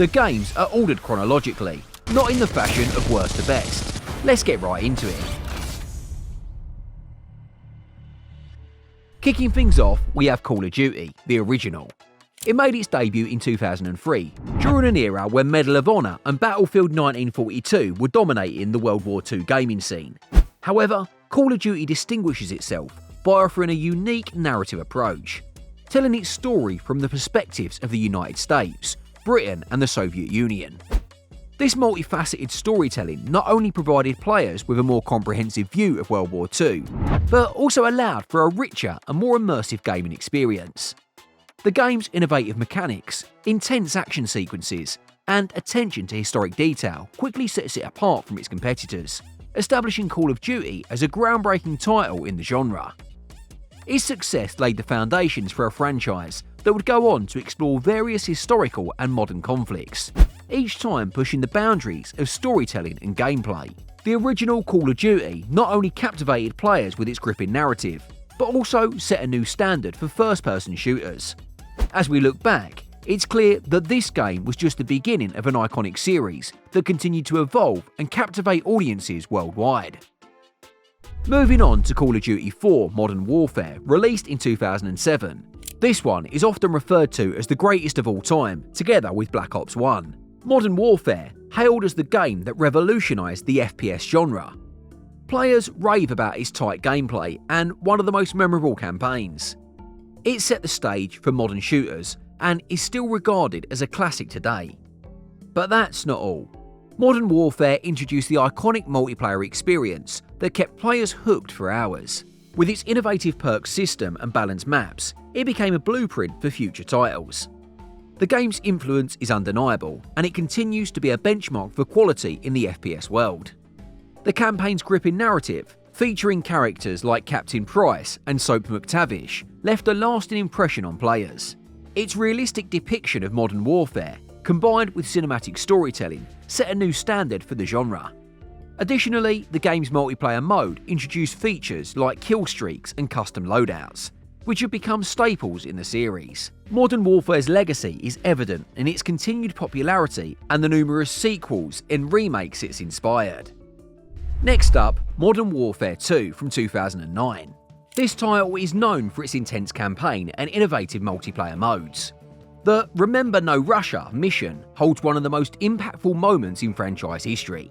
The games are ordered chronologically, not in the fashion of worst to best. Let's get right into it. Kicking things off, we have Call of Duty, the original. It made its debut in 2003, during an era when Medal of Honor and Battlefield 1942 were dominating the World War II gaming scene. However, Call of Duty distinguishes itself by offering a unique narrative approach, telling its story from the perspectives of the United States, Britain and the Soviet Union. This multifaceted storytelling not only provided players with a more comprehensive view of World War II, but also allowed for a richer and more immersive gaming experience. The game's innovative mechanics, intense action sequences, and attention to historic detail quickly sets it apart from its competitors, establishing Call of Duty as a groundbreaking title in the genre. Its success laid the foundations for a franchise that would go on to explore various historical and modern conflicts, each time pushing the boundaries of storytelling and gameplay. The original Call of Duty not only captivated players with its gripping narrative, but also set a new standard for first-person shooters. As we look back, it's clear that this game was just the beginning of an iconic series that continued to evolve and captivate audiences worldwide. Moving on to Call of Duty 4 Modern Warfare, released in 2007. This one is often referred to as the greatest of all time, together with Black Ops 1. Modern Warfare, hailed as the game that revolutionised the FPS genre. Players rave about its tight gameplay and one of the most memorable campaigns. It set the stage for modern shooters and is still regarded as a classic today. But that's not all. Modern Warfare introduced the iconic multiplayer experience that kept players hooked for hours. With its innovative perks system and balanced maps, it became a blueprint for future titles. The game's influence is undeniable, and it continues to be a benchmark for quality in the FPS world. The campaign's gripping narrative, featuring characters like Captain Price and Soap McTavish, left a lasting impression on players. Its realistic depiction of modern warfare, combined with cinematic storytelling, set a new standard for the genre. Additionally, the game's multiplayer mode introduced features like kill streaks and custom loadouts, which have become staples in the series. Modern Warfare's legacy is evident in its continued popularity and the numerous sequels and remakes it's inspired. Next up, Modern Warfare 2 from 2009. This title is known for its intense campaign and innovative multiplayer modes. The Remember No Russia mission holds one of the most impactful moments in franchise history.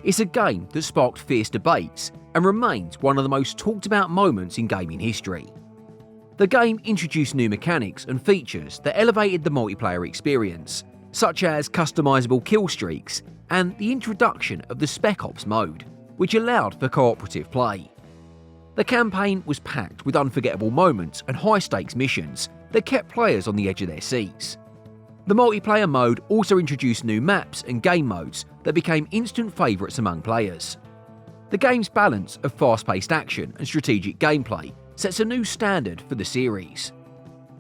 It's a game that sparked fierce debates and remains one of the most talked about moments in gaming history. The game introduced new mechanics and features that elevated the multiplayer experience, such as customizable kill streaks and the introduction of the Spec Ops mode, which allowed for cooperative play. The campaign was packed with unforgettable moments and high-stakes missions that kept players on the edge of their seats. The multiplayer mode also introduced new maps and game modes that became instant favourites among players. The game's balance of fast-paced action and strategic gameplay sets a new standard for the series.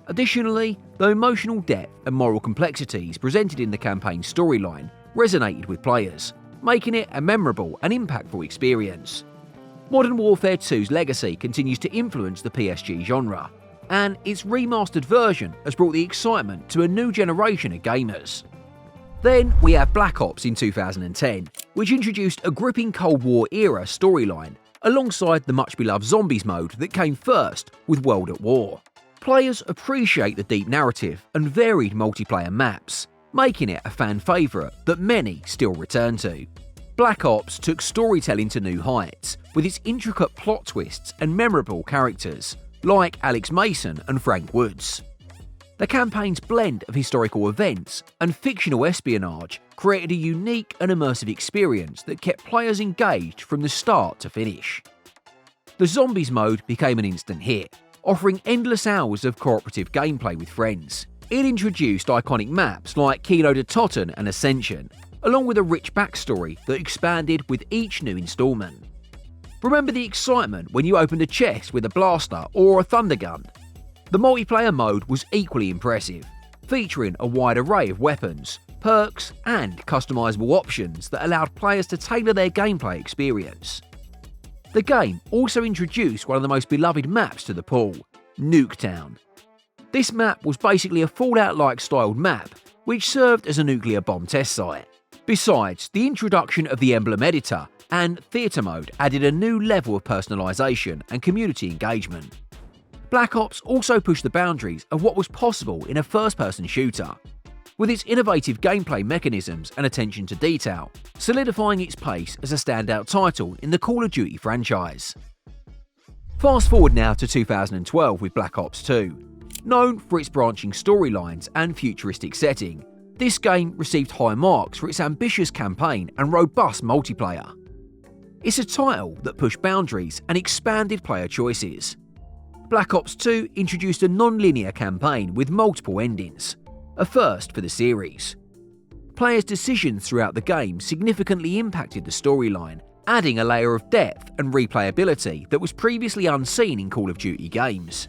Additionally, the emotional depth and moral complexities presented in the campaign's storyline resonated with players, making it a memorable and impactful experience. Modern Warfare 2's legacy continues to influence the PSG genre, and its remastered version has brought the excitement to a new generation of gamers. Then we have Black Ops in 2010, which introduced a gripping Cold War era storyline alongside the much-beloved Zombies mode that came first with World at War. Players appreciate the deep narrative and varied multiplayer maps, making it a fan favourite that many still return to. Black Ops took storytelling to new heights, with its intricate plot twists and memorable characters, like Alex Mason and Frank Woods. The campaign's blend of historical events and fictional espionage created a unique and immersive experience that kept players engaged from the start to finish. The Zombies mode became an instant hit, offering endless hours of cooperative gameplay with friends. It introduced iconic maps like Kilo de Totten and Ascension, along with a rich backstory that expanded with each new installment. Remember the excitement when you opened a chest with a blaster or a thunder gun? The multiplayer mode was equally impressive, featuring a wide array of weapons, perks, and customizable options that allowed players to tailor their gameplay experience. The game also introduced one of the most beloved maps to the pool, Nuketown. This map was basically a Fallout-like styled map which served as a nuclear bomb test site. Besides, the introduction of the emblem editor and theatre mode added a new level of personalisation and community engagement. Black Ops also pushed the boundaries of what was possible in a first-person shooter, with its innovative gameplay mechanisms and attention to detail, solidifying its place as a standout title in the Call of Duty franchise. Fast forward now to 2012 with Black Ops 2. Known for its branching storylines and futuristic setting, this game received high marks for its ambitious campaign and robust multiplayer. It's a title that pushed boundaries and expanded player choices. Black Ops 2 introduced a non-linear campaign with multiple endings, a first for the series. Players' decisions throughout the game significantly impacted the storyline, adding a layer of depth and replayability that was previously unseen in Call of Duty games.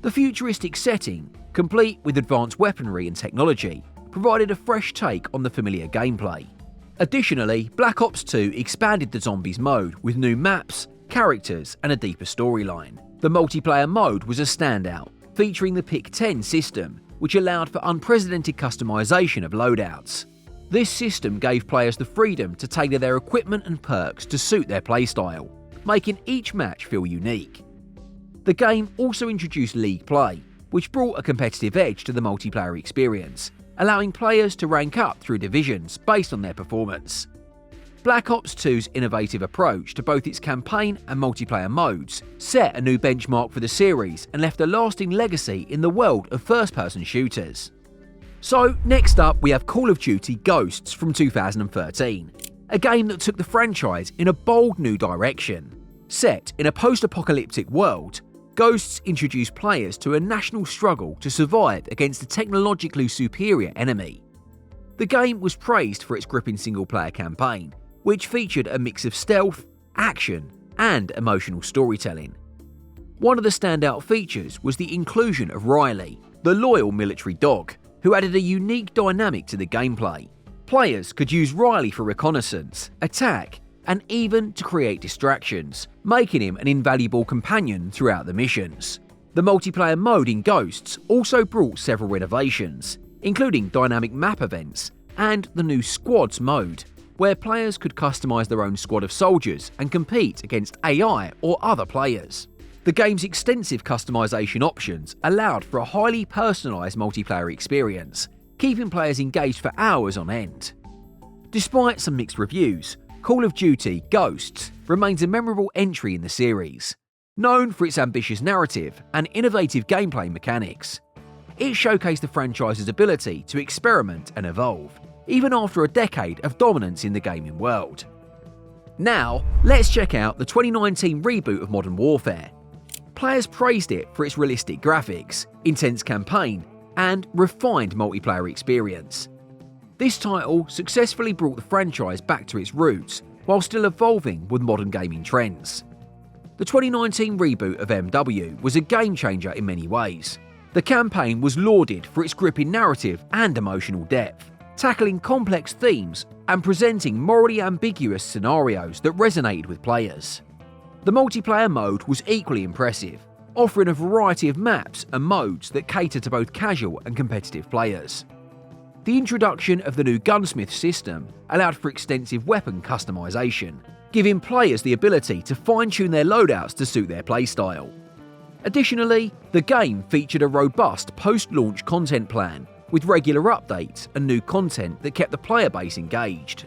The futuristic setting, complete with advanced weaponry and technology, provided a fresh take on the familiar gameplay. Additionally, Black Ops 2 expanded the Zombies mode with new maps, characters, and a deeper storyline. The multiplayer mode was a standout, featuring the Pick 10 system, which allowed for unprecedented customization of loadouts. This system gave players the freedom to tailor their equipment and perks to suit their playstyle, making each match feel unique. The game also introduced League Play, which brought a competitive edge to the multiplayer experience, allowing players to rank up through divisions based on their performance. Black Ops 2's innovative approach to both its campaign and multiplayer modes set a new benchmark for the series and left a lasting legacy in the world of first-person shooters. So, next up we have Call of Duty Ghosts from 2013, a game that took the franchise in a bold new direction. Set in a post-apocalyptic world, Ghosts introduced players to a national struggle to survive against a technologically superior enemy. The game was praised for its gripping single-player campaign, which featured a mix of stealth, action, and emotional storytelling. One of the standout features was the inclusion of Riley, the loyal military dog, who added a unique dynamic to the gameplay. Players could use Riley for reconnaissance, attack, and even to create distractions, making him an invaluable companion throughout the missions. The multiplayer mode in Ghosts also brought several innovations, including dynamic map events and the new Squads mode, where players could customize their own squad of soldiers and compete against AI or other players. The game's extensive customization options allowed for a highly personalized multiplayer experience, keeping players engaged for hours on end. Despite some mixed reviews, Call of Duty Ghosts remains a memorable entry in the series. Known for its ambitious narrative and innovative gameplay mechanics, it showcased the franchise's ability to experiment and evolve, even after a decade of dominance in the gaming world. Now, let's check out the 2019 reboot of Modern Warfare. Players praised it for its realistic graphics, intense campaign, and refined multiplayer experience. This title successfully brought the franchise back to its roots while still evolving with modern gaming trends. The 2019 reboot of MW was a game changer in many ways. The campaign was lauded for its gripping narrative and emotional depth, tackling complex themes and presenting morally ambiguous scenarios that resonated with players. The multiplayer mode was equally impressive, offering a variety of maps and modes that cater to both casual and competitive players. The introduction of the new Gunsmith system allowed for extensive weapon customization, giving players the ability to fine-tune their loadouts to suit their playstyle. Additionally, the game featured a robust post-launch content plan with regular updates and new content that kept the player base engaged.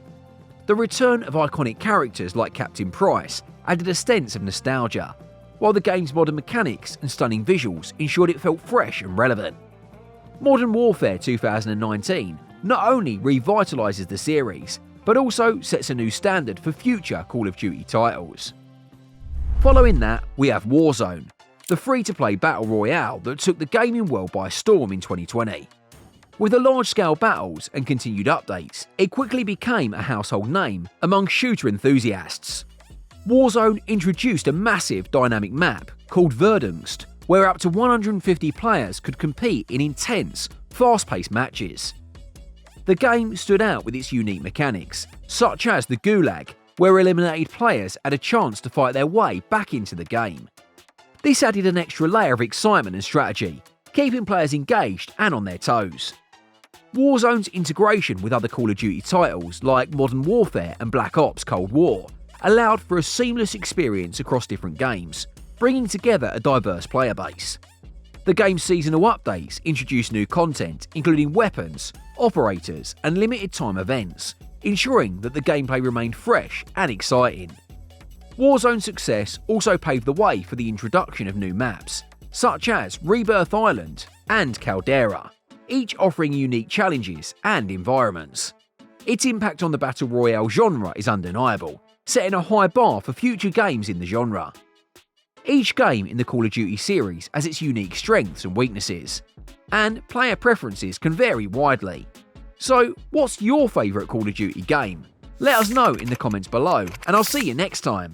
The return of iconic characters like Captain Price added a sense of nostalgia, while the game's modern mechanics and stunning visuals ensured it felt fresh and relevant. Modern Warfare 2019 not only revitalises the series, but also sets a new standard for future Call of Duty titles. Following that, we have Warzone, the free-to-play battle royale that took the gaming world by storm in 2020. With the large-scale battles and continued updates, it quickly became a household name among shooter enthusiasts. Warzone introduced a massive dynamic map called Verdansk, where up to 150 players could compete in intense, fast-paced matches. The game stood out with its unique mechanics, such as the Gulag, where eliminated players had a chance to fight their way back into the game. This added an extra layer of excitement and strategy, keeping players engaged and on their toes. Warzone's integration with other Call of Duty titles like Modern Warfare and Black Ops Cold War allowed for a seamless experience across different games, bringing together a diverse player base. The game's seasonal updates introduced new content, including weapons, operators, and limited time events, ensuring that the gameplay remained fresh and exciting. Warzone's success also paved the way for the introduction of new maps, such as Rebirth Island and Caldera, each offering unique challenges and environments. Its impact on the Battle Royale genre is undeniable, setting a high bar for future games in the genre. Each game in the Call of Duty series has its unique strengths and weaknesses, and player preferences can vary widely. So, what's your favourite Call of Duty game? Let us know in the comments below, and I'll see you next time.